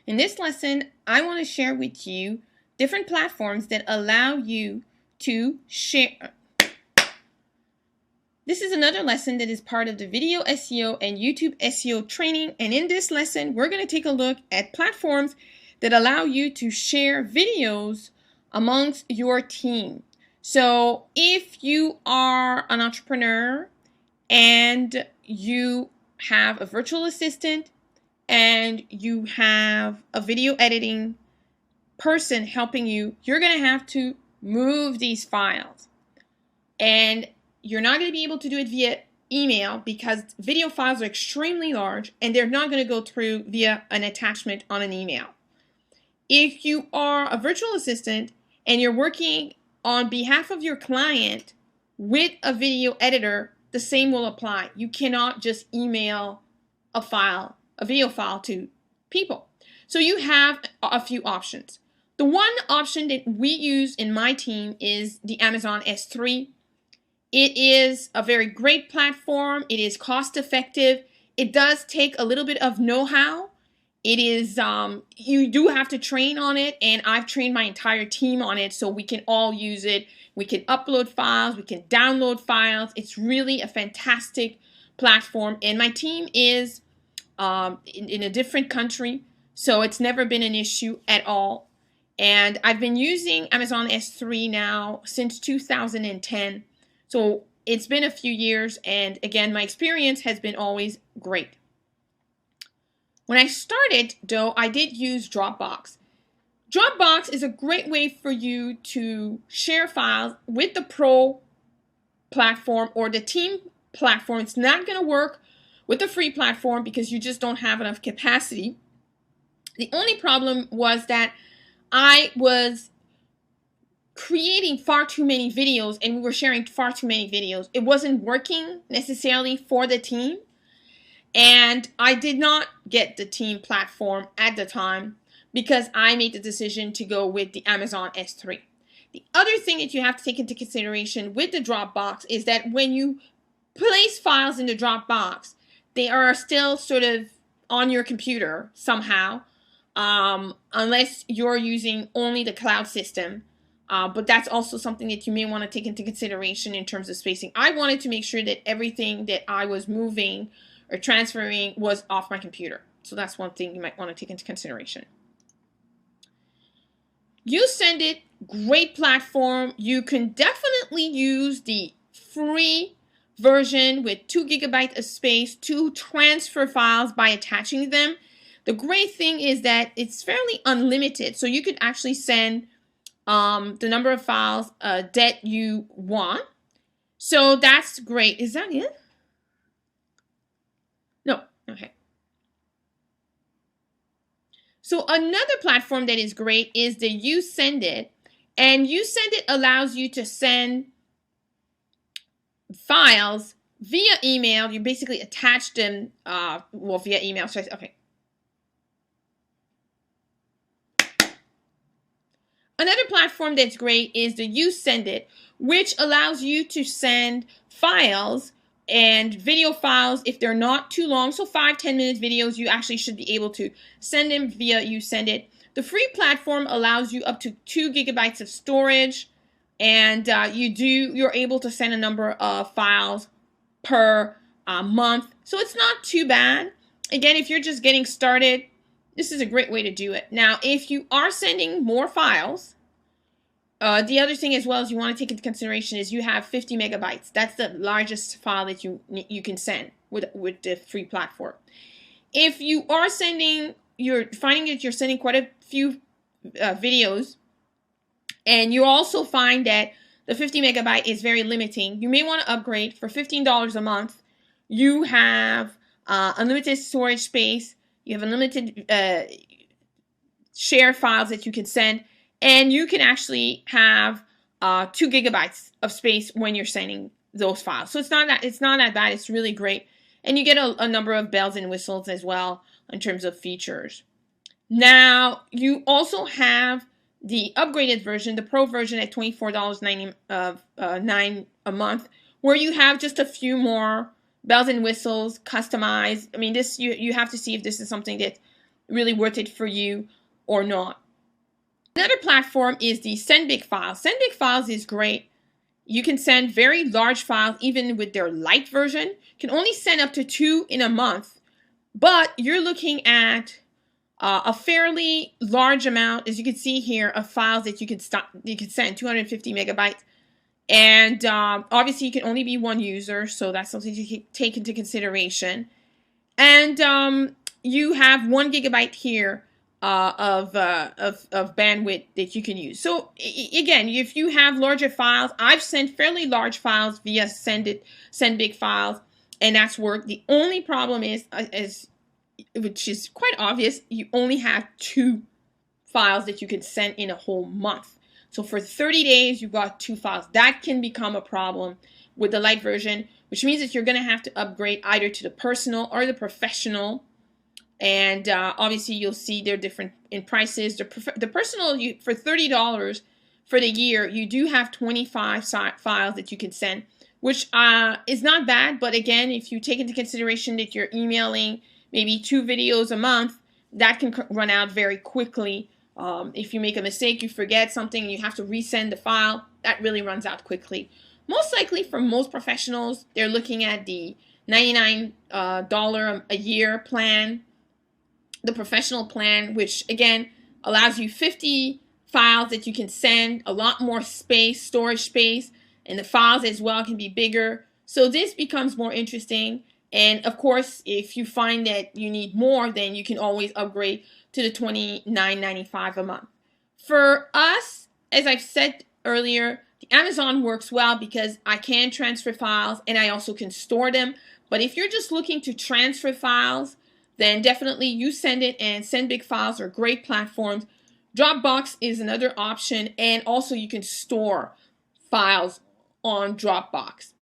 In this lesson, I want to share with you different platforms that allow you to share. This is another lesson that is part of the video SEO and YouTube SEO training. And in this lesson, we're going to take a look at platforms that allow you to share videos amongst your team. So if you are an entrepreneur and you have a virtual assistant and you have a video editing person helping you, you're going to have to move these files. And you're not going to be able to do it via email because video files are extremely large and they're not going to go through via an attachment on an email. If you are a virtual assistant and you're working on behalf of your client with a video editor, the same will apply. You cannot just email a video file to people. So you have a few options. The one option that we use in my team is the Amazon S3. It is a very great platform. It is cost effective. It does take a little bit of know-how. It is, you do have to train on it, and I've trained my entire team on it so we can all use it. We can upload files, we can download files. It's really a fantastic platform, and my team is in a different country, so it's never been an issue at all. And I've been using Amazon S3 now since 2010. So it's been a few years, and again, my experience has been always great. When I started, though, I did use Dropbox. Dropbox is a great way for you to share files with the Pro platform or the Team platform. It's not going to work with the free platform because you just don't have enough capacity. The only problem was that I was creating far too many videos and we were sharing far too many videos. It wasn't working necessarily for the team, and I did not get the team platform at the time because I made the decision to go with the Amazon S3. The other thing that you have to take into consideration with the Dropbox is that when you place files in the Dropbox, they are still sort of on your computer somehow, unless you're using only the cloud system. But that's also something that you may want to take into consideration in terms of spacing. I wanted to make sure that everything that I was moving or transferring was off my computer. So that's one thing you might want to take into consideration. YouSendIt, great platform. You can definitely use the free version with 2 GB of space to transfer files by attaching them. The great thing is that it's fairly unlimited. So you could actually send the number of files that you want. So that's great. Is that it? No. Okay. So another platform that is great is the YouSendIt. And YouSendIt allows you to send files via email. You basically attach them via email. So okay. Another platform that's great is the YouSendIt, which allows you to send files and video files if they're not too long. So 5-10 minute videos, you actually should be able to send them via YouSendIt. The free platform allows you up to 2 GB of storage, and you're able to send a number of files per month. So it's not too bad. Again, if you're just getting started, this is a great way to do it. Now, if you are sending more files, the other thing as well as you want to take into consideration is you have 50 megabytes. That's the largest file that you can send with the free platform. If you are you're finding that you're sending quite a few videos, and you also find that the 50 megabyte is very limiting, you may want to upgrade. For $15 a month. You have unlimited storage space. You have unlimited share files that you can send, and you can actually have 2 GB of space when you're sending those files. So it's not that bad. It's really great, and you get a number of bells and whistles as well in terms of features. Now you also have the upgraded version, the Pro version at $24.99 a month, where you have just a few more bells and whistles, customized. I mean, this you have to see if this is something that really worth it for you or not. Another platform is the Send Big Files. Send Big Files is great. You can send very large files, even with their light version. You can only send up to 2 in a month, but you're looking at a fairly large amount, as you can see here, of files that you could send, 250 megabytes. And obviously, you can only be one user, so that's something to take into consideration. And you have 1 gigabyte here of bandwidth that you can use. So again, if you have larger files, I've sent fairly large files via Send Big Files, and that's worked. The only problem is which is quite obvious, you only have 2 files that you can send in a whole month. So for 30 days, you've got 2 files. That can become a problem with the light version, which means that you're going to have to upgrade either to the personal or the professional. And obviously, you'll see they're different in prices. The personal, for $30 for the year, you do have 25 files that you can send, which is not bad. But again, if you take into consideration that you're emailing maybe 2 videos a month, that can run out very quickly. If you make a mistake, you forget something, you have to resend the file, that really runs out quickly. Most likely for most professionals, they're looking at the $99 a year plan, the professional plan, which again allows you 50 files that you can send, a lot more space, storage space, and the files as well can be bigger. So this becomes more interesting. And of course, if you find that you need more, then you can always upgrade to the $29.95 a month. For us, as I've said earlier, the Amazon works well because I can transfer files and I also can store them. But if you're just looking to transfer files, then definitely you Send It and Send Big Files are great platforms. Dropbox is another option, and also you can store files on Dropbox.